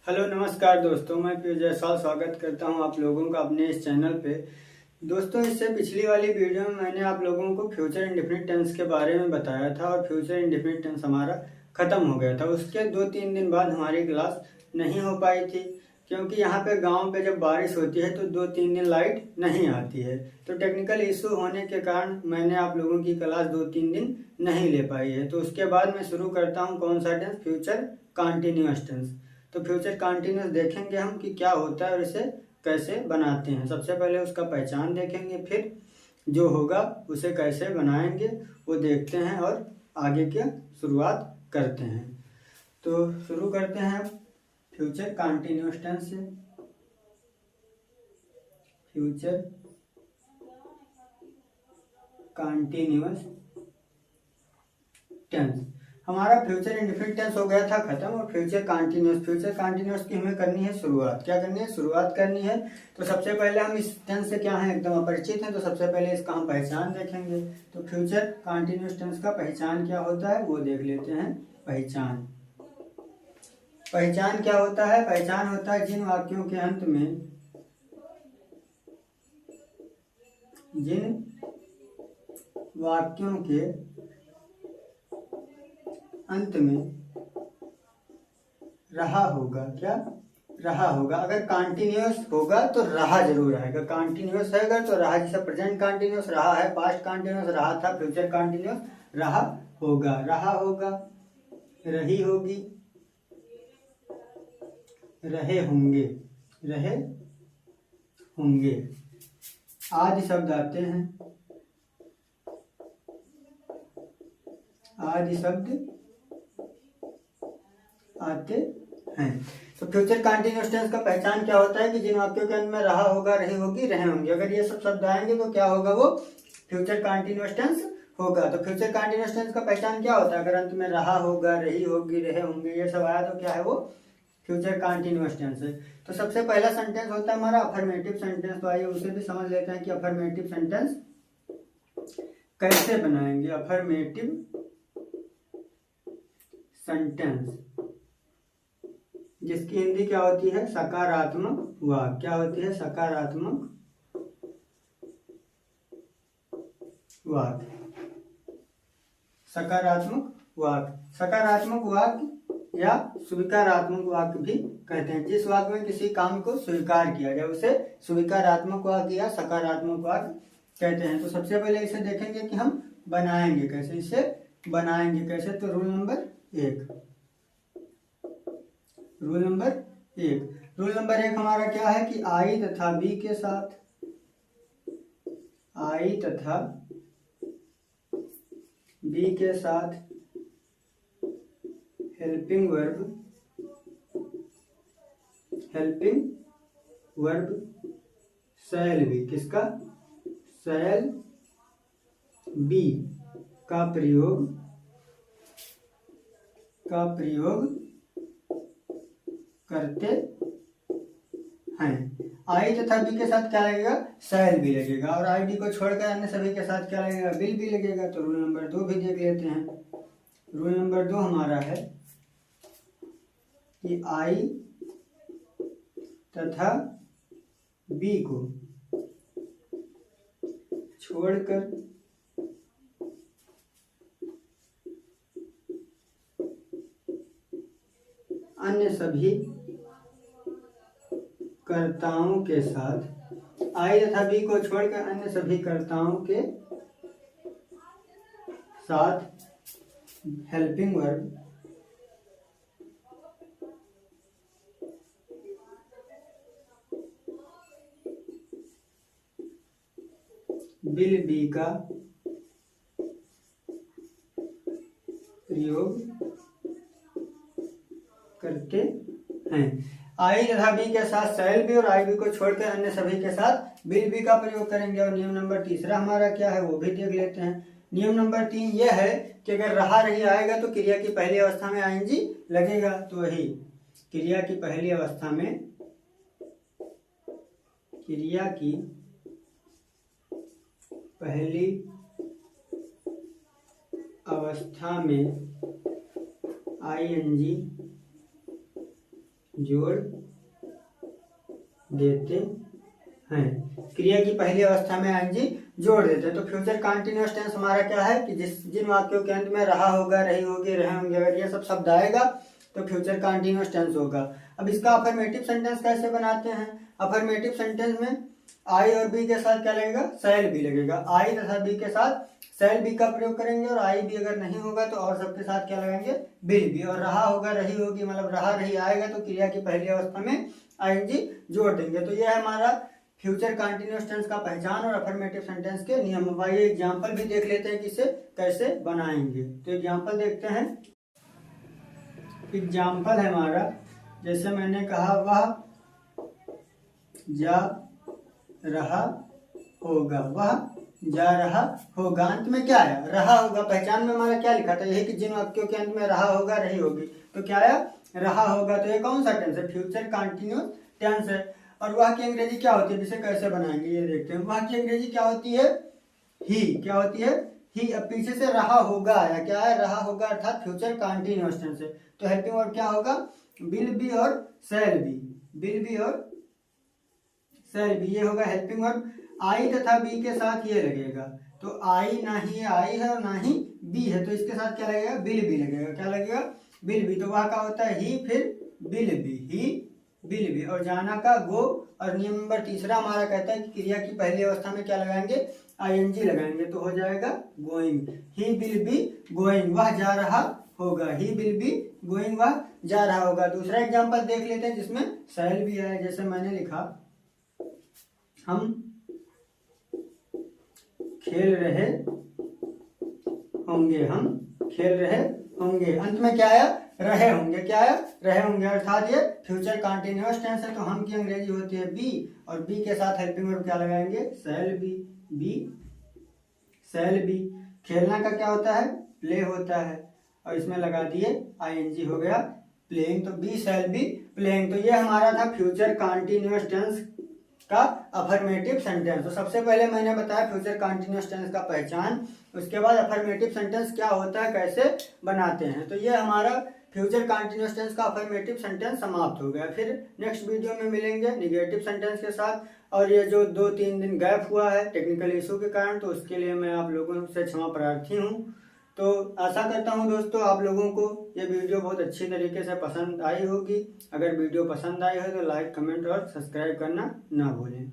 Hello नमस्कार दोस्तों, मैं पीयूष जायसवाल स्वागत करता हूं आप लोगों का अपने इस चैनल पे। दोस्तों, इससे पिछली वाली वीडियो में मैंने आप लोगों को फ्यूचर इंडेफिनिट टेंस के बारे में बताया था और फ्यूचर इंडेफिनिट टेंस हमारा ख़त्म हो गया था। उसके 2-3 दिन बाद हमारी क्लास नहीं हो पाई थी क्योंकि यहाँ पे गांव पे जब बारिश होती है तो 2-3 दिन लाइट नहीं आती है। तो टेक्निकल इशू होने के कारण मैंने आप लोगों की क्लास 2-3 दिन नहीं ले पाई है। तो उसके बाद मैं शुरू करता हूँ कौन सा टेंस, फ्यूचर कंटिन्यूअस टेंस। तो फ्यूचर कंटिन्यूअस देखेंगे हम कि क्या होता है और इसे कैसे बनाते हैं। सबसे पहले उसका पहचान देखेंगे, फिर जो होगा उसे कैसे बनाएंगे वो देखते हैं और आगे की शुरुआत करते हैं। तो शुरू करते हैं फ्यूचर कंटिन्यूअस टेंस से। फ्यूचर कंटिन्यूअस टेंस हमारा फ्यूचर इंडेफिनिट टेंस हो गया था खत्म और फ्यूचर कंटिन्यूअस की हमें करनी है शुरुआत। क्या करनी है? शुरुआत करनी है। तो सबसे पहले हम इस टेंस से क्या है, एकदम अपरिचित हैं, तो सबसे पहले इसका हम पहचान देखेंगे। तो फ्यूचर कंटिन्यूअस टेंस का पहचान क्या होता है वो देख लेते हैं। पहचान क्या होता है? पहचान होता है जिन वाक्यों के अंत में रहा होगा। क्या रहा होगा? अगर कंटिन्यूअस होगा तो रहा जरूर आएगा। कंटिन्यूअस है अगर तो रहा, जैसे प्रेजेंट कंटिन्यूअस रहा है, पास्ट कंटिन्यूअस रहा था, फ्यूचर कंटिन्यूअस रहा होगा। रहा होगा, रही होगी, रहे होंगे, रहे होंगे आदि शब्द आते हैं। आदि शब्द आते हैं। तो फ्यूचर कंटिन्यूअस टेंस का पहचान क्या होता है कि जिन वाक्यों के अंत में रहा होगा, रही होगी, रहे होंगे, अगर ये सब शब्द आएंगे तो क्या होगा? वो फ्यूचर कंटिन्यूअस टेंस होगा। तो फ्यूचर कंटिन्यूअस टेंस का पहचान क्या होता है? अगर अंत में रहा होगा, रही होगी, रहे होंगे ये सब आया तो क्या है? वो फ्यूचर कंटिन्यूअस टेंस है। तो सबसे पहला सेंटेंस होता है हमारा अफर्मेटिव सेंटेंस। तो आइए उसे भी समझ लेते हैं कि अफर्मेटिव सेंटेंस कैसे बनाएंगे। अफर्मेटिव सेंटेंस जिसकी हिंदी क्या होती है? सकारात्मक वाक्य। क्या होती है? सकारात्मक वाक्य। सकारात्मक वाक्य, सकारात्मक वाक्य या स्वीकारात्मक वाक्य भी कहते हैं। जिस वाक्य में किसी काम को स्वीकार किया जाए उसे स्वीकारात्मक वाक्य या सकारात्मक वाक्य कहते हैं। तो सबसे पहले इसे देखेंगे कि हम बनाएंगे कैसे। इसे बनाएंगे कैसे? तो रूल नंबर एक हमारा क्या है कि आई तथा बी के साथ, आई तथा बी के साथ हेल्पिंग वर्ब शैल बी, किसका? शैल बी का प्रयोग करते हैं। आई तथा बी के साथ क्या लगेगा? शैल बी लगेगा और आई बी को छोड़कर अन्य सभी के साथ क्या लगेगा? विल बी लगेगा। तो रूल नंबर 2 भी देख लेते हैं। रूल नंबर 2 हमारा है कि आई तथा बी को छोड़कर अन्य सभी कर्ताओं के साथ, आई तथा बी को छोड़कर अन्य सभी कर्ताओं के साथ हेल्पिंग वर्ब विल बी का प्रयोग करते हैं। आई तथा बी के साथ शैल बी और आई बी को छोड़कर अन्य सभी के साथ विल बी का प्रयोग करेंगे। और नियम नंबर 3 हमारा क्या है वो भी देख लेते हैं। नियम नंबर 3 यह है कि अगर रहा रही आएगा तो क्रिया की पहली अवस्था में आईएनजी लगेगा। तो वही क्रिया की पहली अवस्था में आईएनजी जोड़ देते हैं। क्रिया की पहली अवस्था में आईएनजी जोड़ देते हैं। तो फ्यूचर कंटीन्यूअस टेंस हमारा क्या है कि जिन वाक्यों के अंत में रहा होगा, रही होगी, रहे होंगे, अगर ये सब शब्द आएगा तो फ्यूचर कंटीन्यूअस टेंस होगा। अब इसका अफर्मेटिव सेंटेंस कैसे बनाते हैं? अफर्मेटिव सेंटेंस में आई और बी के साथ क्या लगेगा? शैल बी लगेगा। आई तथा बी के साथ शैल बी का प्रयोग करेंगे, और आई बी अगर नहीं होगा तो और सबके साथ क्या लगाएंगे? Will be. और रहा होगा, रही होगी, मतलब रहा रही आएगा तो क्रिया की पहली अवस्था में आईएनजी जोड़ देंगे। तो यह है हमारा फ्यूचर कंटीन्यूअस टेंस का पहचान और अफर्मेटिव सेंटेंस के नियम। भाई एग्जाम्पल भी देख लेते हैं कि इसे कैसे बनाएंगे। तो एग्जाम्पल देखते हैं। एग्जाम्पल है हमारा, जैसे मैंने कहा वह जा रहा होगा, वह जा रहा होगा। अंत में क्या है? रहा होगा। पहचान में हमारा क्या लिखा था? यही कि जिन वाक्यों के अंत में रहा होगा, रही होगी। तो क्या है? रहा होगा। तो ये कौन सा टेंस है? फ्यूचर कंटीन्यूअस टेंस है। और वह की अंग्रेजी क्या होती है? जिसे कैसे बनाएंगे ये देखते हैं। वह की अंग्रेजी क्या होती है? ही। क्या होती है? ही। अब पीछे से रहा होगा आया, क्या है? रहा होगा, अर्थात फ्यूचर कंटीन्यूअस टेंस है। तो हेल्पिंग वर्ब क्या होगा? विल बी और शैल बी। विल बी और शैल बी, ये होगा हेल्पिंग वर्ब। आई तथा बी के साथ ये लगेगा। तो आई ना ही आई है और ना ही बी है, तो इसके साथ क्या लगेगा? विल बी लगेगा। क्या लगेगा? Will be. तो वह का होता है ही, फिर will be, he will be. और जाना का गो। और नियम नंबर तीसरा हमारा कहता है कि क्रिया की पहली अवस्था में क्या लगाएंगे? आईएनजी लगाएंगे। तो हो जाएगा going. He will be going, वह जा रहा होगा। ही विल बी गोइंग, वह जा रहा होगा। दूसरा एग्जाम्पल देख लेते हैं जिसमें शैल भी है। जैसे मैंने लिखा, हम खेल रहे होंगे, हम खेल रहे होंगे। अंत में क्या आया? रहे होंगे। क्या आया? रहे होंगे। अर्थात ये फ्यूचर कंटीन्यूअस टेंस है। तो हम की अंग्रेजी होती है बी, और बी के साथ हेल्पिंग वर्ब क्या लगाएंगे? Shall be. Be shall be. खेलना का क्या होता है? प्ले होता है, और इसमें लगा दिए आईएनजी, हो गया प्लेइंग। तो बी शैल बी प्लेइंग। तो ये हमारा था फ्यूचर कंटीन्यूअस टेंस का अफर्मेटिव सेंटेंस। तो सबसे पहले मैंने बताया फ्यूचर कंटीन्यूअस टेंस का पहचान, उसके बाद अफर्मेटिव सेंटेंस क्या होता है, कैसे बनाते हैं। तो ये हमारा फ्यूचर कंटीन्यूअस टेंस का अफर्मेटिव सेंटेंस समाप्त हो गया। फिर नेक्स्ट वीडियो में मिलेंगे निगेटिव सेंटेंस के साथ। और ये जो 2-3 दिन गैप हुआ है टेक्निकल इशू के कारण, तो उसके लिए मैं आप लोगों से क्षमा प्रार्थी हूँ। तो आशा करता हूँ दोस्तों आप लोगों को ये वीडियो बहुत अच्छी तरीके से पसंद आई होगी। अगर वीडियो पसंद आई हो तो लाइक, कमेंट और सब्सक्राइब करना ना भूलें।